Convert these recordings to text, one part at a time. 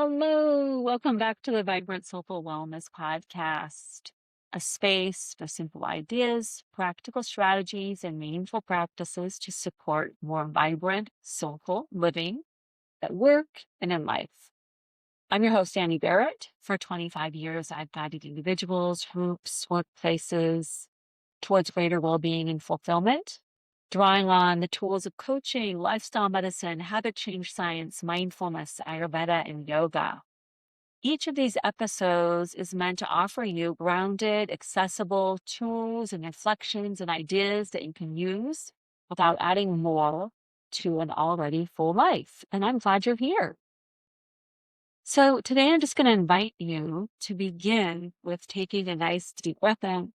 Hello, welcome back to the Vibrant Soulful Wellness Podcast, a space for simple ideas, practical strategies, and meaningful practices to support more vibrant, soulful living at work and in life. I'm your host, Annie Barrett. For 25 years, I've guided individuals, groups, workplaces towards greater well-being and fulfillment, drawing on the tools of coaching, lifestyle medicine, habit change science, mindfulness, Ayurveda, and yoga. Each of these episodes is meant to offer you grounded, accessible tools and reflections and ideas that you can use without adding more to an already full life. And I'm glad you're here. So today I'm just going to invite you to begin with taking a nice deep breath in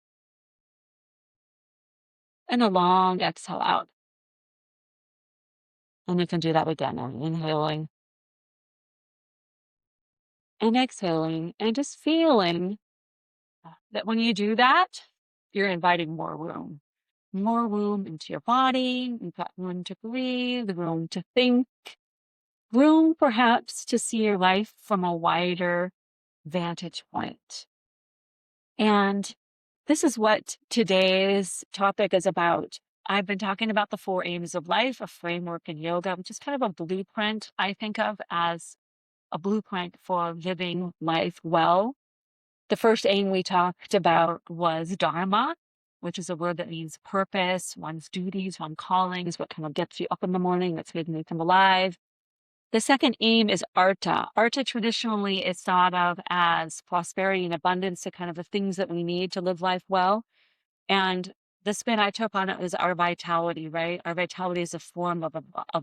and a long exhale out. And you can do that again. I'm inhaling and exhaling and just feeling that when you do that, you're inviting more room into your body. You've got room to breathe, room to think, room perhaps to see your life from a wider vantage point. And this is what today's topic is about. I've been talking about the 4 aims of life, a framework in yoga, which is kind of a blueprint I think of as a blueprint for living life well. The first aim we talked about was dharma, which is a word that means purpose, one's duties, one's callings, what kind of gets you up in the morning, that's making you come alive. The second aim is artha. Artha traditionally is thought of as prosperity and abundance, the kind of the things that we need to live life well. And the spin I took on it was our vitality, right? Our vitality is a form of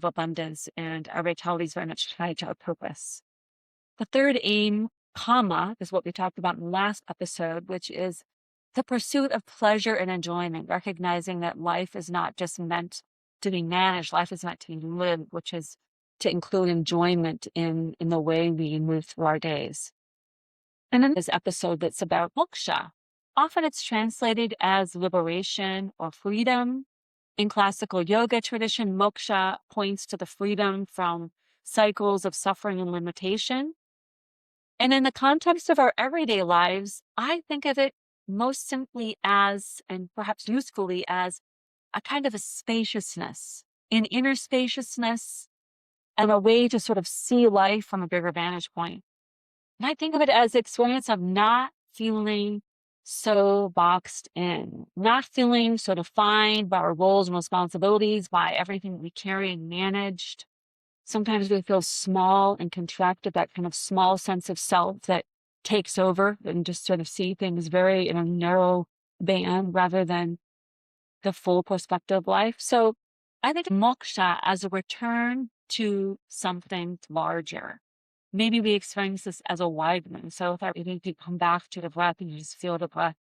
abundance, and our vitality is very much tied to our purpose. The third aim, kama, is what we talked about in the last episode, which is the pursuit of pleasure and enjoyment, recognizing that life is not just meant to be managed, life is meant to be lived, which is to include enjoyment in the way we move through our days. And then this episode that's about moksha. Often it's translated as liberation or freedom. In classical yoga tradition, moksha points to the freedom from cycles of suffering and limitation. And in the context of our everyday lives, I think of it most simply as, and perhaps usefully as, a kind of a spaciousness, an inner spaciousness, and a way to sort of see life from a bigger vantage point. And I think of it as the experience of not feeling so boxed in, not feeling so defined by our roles and responsibilities, by everything we carry and managed. Sometimes we feel small and contracted, that kind of small sense of self that takes over and just sort of see things very in a narrow band rather than the full perspective of life. So I think moksha as a return to something larger. Maybe we experience this as a widening. So if you need to come back to the breath and you just feel the breath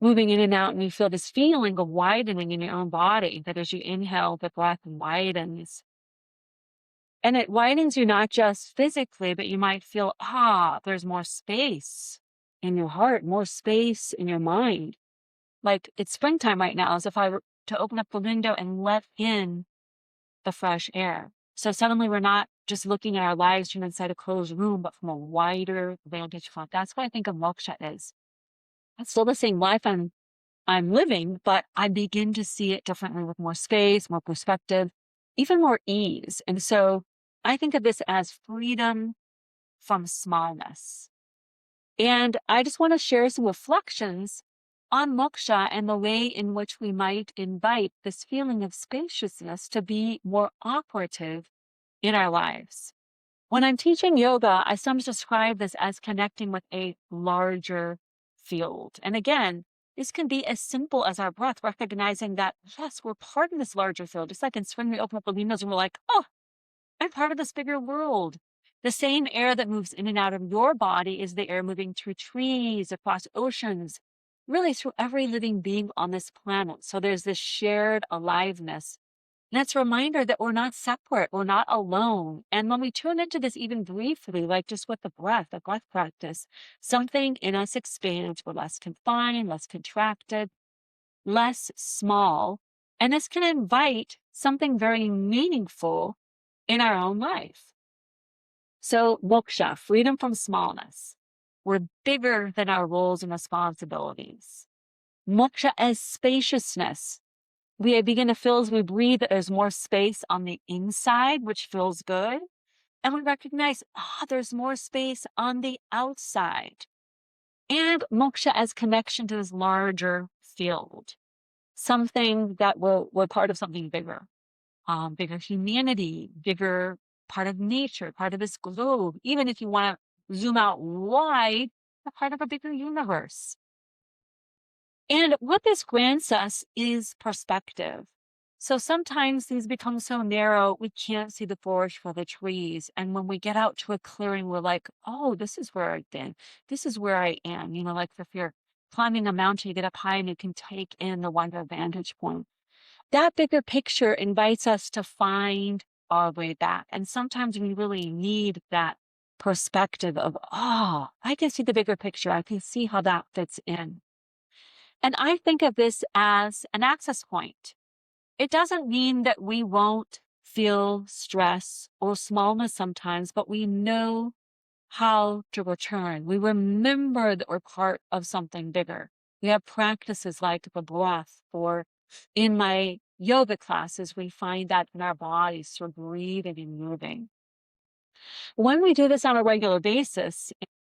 moving in and out, and you feel this feeling of widening in your own body, that as you inhale, the breath widens. And it widens you not just physically, but you might feel, there's more space in your heart, more space in your mind. Like it's springtime right now, as if I were to open up the window and let in the fresh air. So suddenly we're not just looking at our lives from inside a closed room, but from a wider vantage point. That's what I think of moksha is. It's still the same life I'm living, but I begin to see it differently with more space, more perspective, even more ease. And so I think of this as freedom from smallness. And I just want to share some reflections on moksha and the way in which we might invite this feeling of spaciousness to be more operative in our lives. When I'm teaching yoga, I sometimes describe this as connecting with a larger field. And again, this can be as simple as our breath, recognizing that, yes, we're part of this larger field. Just like in spring, we open up the windows and we're like, oh, I'm part of this bigger world. The same air that moves in and out of your body is the air moving through trees, across oceans, really through every living being on this planet. So there's this shared aliveness. And it's a reminder that we're not separate, we're not alone. And when we tune into this even briefly, like just with the breath practice, something in us expands. We're less confined, less contracted, less small. And this can invite something very meaningful in our own life. So, moksha, freedom from smallness. We're bigger than our roles and responsibilities. Moksha as spaciousness. We begin to feel as we breathe that there's more space on the inside, which feels good. And we recognize, there's more space on the outside. And moksha as connection to this larger field, something that we're part of something bigger, bigger humanity, bigger part of nature, part of this globe. Even if you want to zoom out wide, a part of a bigger universe. And what this grants us is perspective. So sometimes things become so narrow, we can't see the forest for the trees. And when we get out to a clearing, we're like, oh, this is where I've been. This is where I am. Like if you're climbing a mountain, you get up high and you can take in the wider vantage point. That bigger picture invites us to find our way back. And sometimes we really need that perspective of, I can see the bigger picture. I can see how that fits in. And I think of this as an access point. It doesn't mean that we won't feel stress or smallness sometimes, but we know how to return. We remember that we're part of something bigger. We have practices like the breath, or in my yoga classes, we find that in our bodies through breathing and moving. When we do this on a regular basis,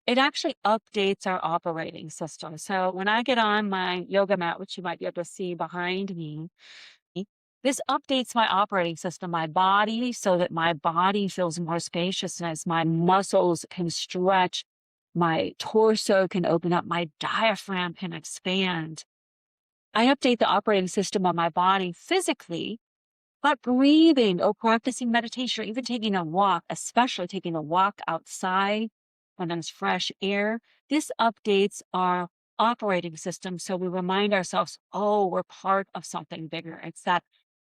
it actually updates our operating system. So when I get on my yoga mat, which you might be able to see behind me, this updates my operating system, my body, so that my body feels more spaciousness. My muscles can stretch, my torso can open up, my diaphragm can expand. I update the operating system of my body physically, but breathing or practicing meditation, or even taking a walk, especially taking a walk outside when there's fresh air, this updates our operating system. So we remind ourselves, we're part of something bigger. It's that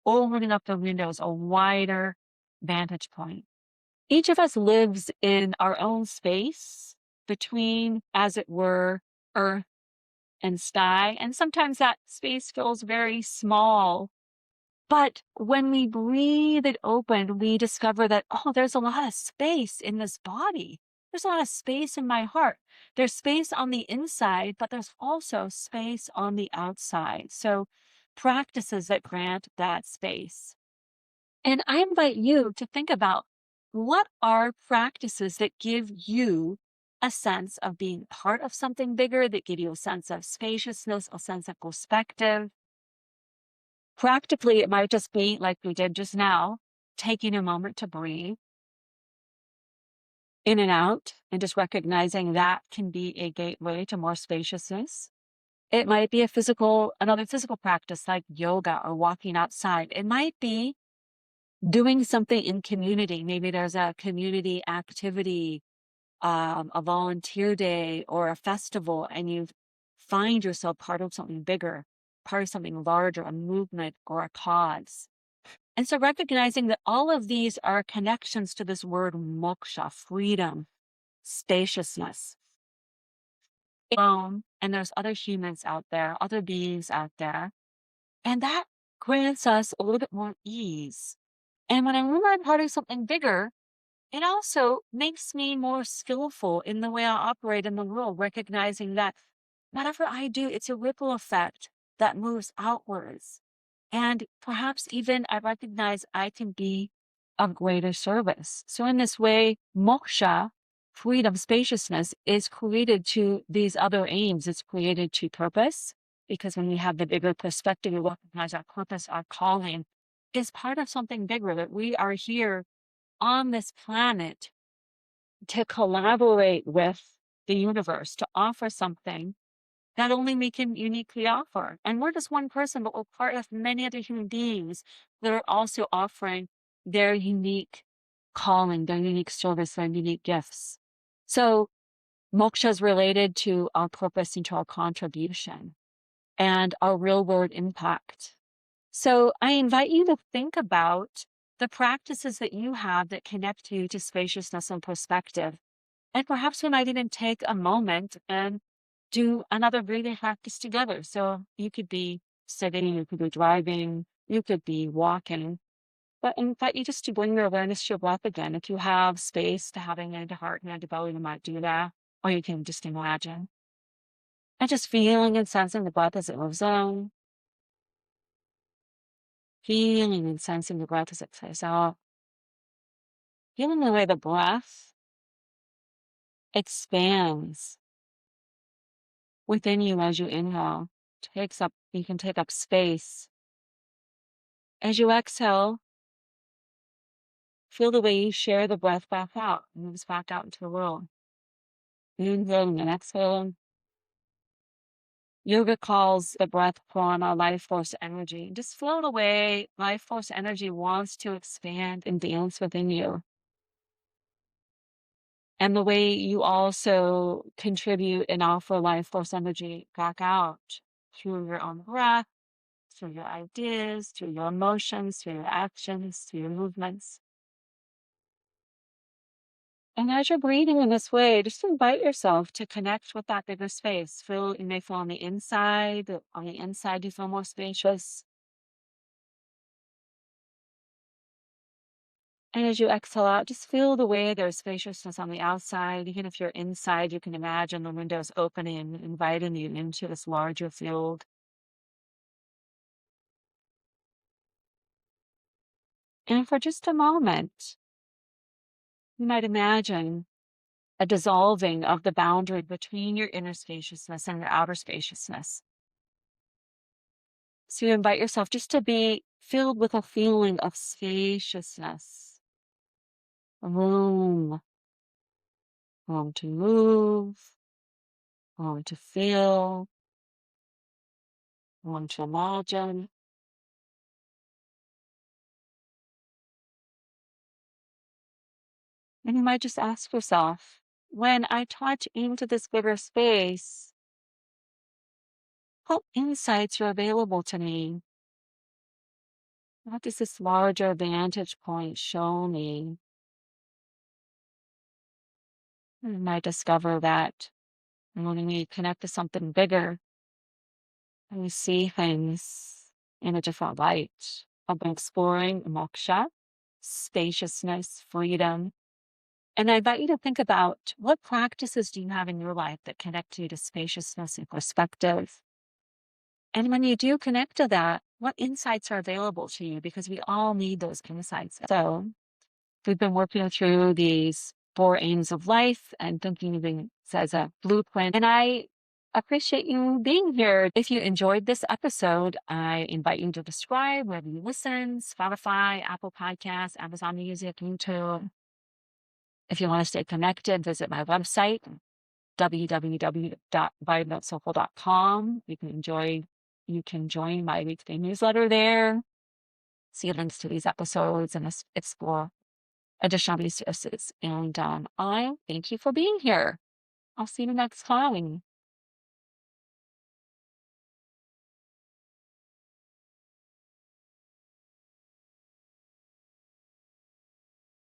opening up the windows, a wider vantage point. Each of us lives in our own space between, as it were, earth and sky. And sometimes that space feels very small. But when we breathe it open, we discover that, there's a lot of space in this body. There's a lot of space in my heart. There's space on the inside, but there's also space on the outside. So practices that grant that space. And I invite you to think about, what are practices that give you a sense of being part of something bigger, that give you a sense of spaciousness, a sense of perspective. Practically, it might just be like we did just now, taking a moment to breathe in and out, and just recognizing that can be a gateway to more spaciousness. It might be another physical practice like yoga or walking outside. It might be doing something in community. Maybe there's a community activity, a volunteer day or a festival, and you find yourself part of something bigger, part of something larger, a movement or a cause. And so recognizing that all of these are connections to this word moksha, freedom, spaciousness. Alone, and there's other humans out there, other beings out there, and that grants us a little bit more ease. And when I remember I'm part of something bigger, it also makes me more skillful in the way I operate in the world, recognizing that whatever I do, it's a ripple effect that moves outwards. And perhaps even I recognize I can be of greater service. So in this way, moksha, freedom, spaciousness, is created to these other aims. It's created to purpose, because when we have the bigger perspective, we recognize our purpose, our calling is part of something bigger, that we are here on this planet to collaborate with the universe, to offer something that only we can uniquely offer. And we're just one person, but we're part of many other human beings that are also offering their unique calling, their unique service, their unique gifts. So moksha is related to our purpose and to our contribution and our real world impact. So I invite you to think about the practices that you have that connect you to spaciousness and perspective. And perhaps we might even take a moment and do another breathing practice together. So you could be sitting, you could be driving, you could be walking. But I invite you just to bring your awareness to your breath again. If you have space to having hand to heart and hand to belly, you might do that. Or you can just imagine. And just feeling and sensing the breath as it moves on. Feeling and sensing the breath as it flows out. Feeling the way the breath expands within you as you inhale. You can take up space. As you exhale, feel the way you share the breath back out, moves back out into the world. Inhaling and exhaling. Yoga calls the breath prana life force energy. Just float away. Life force energy wants to expand and dance within you. And the way you also contribute and offer life force energy back out through your own breath, through your ideas, through your emotions, through your actions, through your movements. And as you're breathing in this way, just invite yourself to connect with that bigger space. You may feel on the inside. On the inside, you feel more spacious. And as you exhale out, just feel the way there's spaciousness on the outside. Even if you're inside, you can imagine the windows opening, inviting you into this larger field. And for just a moment, you might imagine a dissolving of the boundary between your inner spaciousness and your outer spaciousness. So you invite yourself just to be filled with a feeling of spaciousness, room, room to move, room to feel, room to imagine. And you might just ask yourself, when I touch into this bigger space, what insights are available to me? What does this larger vantage point show me? And you might discover that when we connect to something bigger, and we see things in a different light. I've been exploring moksha, spaciousness, freedom. And I invite you to think about what practices do you have in your life that connect you to spaciousness and perspective? And when you do connect to that, what insights are available to you? Because we all need those insights. So we've been working through these 4 aims of life and thinking of it as a blueprint. And I appreciate you being here. If you enjoyed this episode, I invite you to subscribe wherever you listen, Spotify, Apple Podcasts, Amazon Music, YouTube. If you want to stay connected, visit my website, www.vibrantsoulful.com. You can join my weekly newsletter there, see links to these episodes, and explore additional resources. And I thank you for being here. I'll see you next time.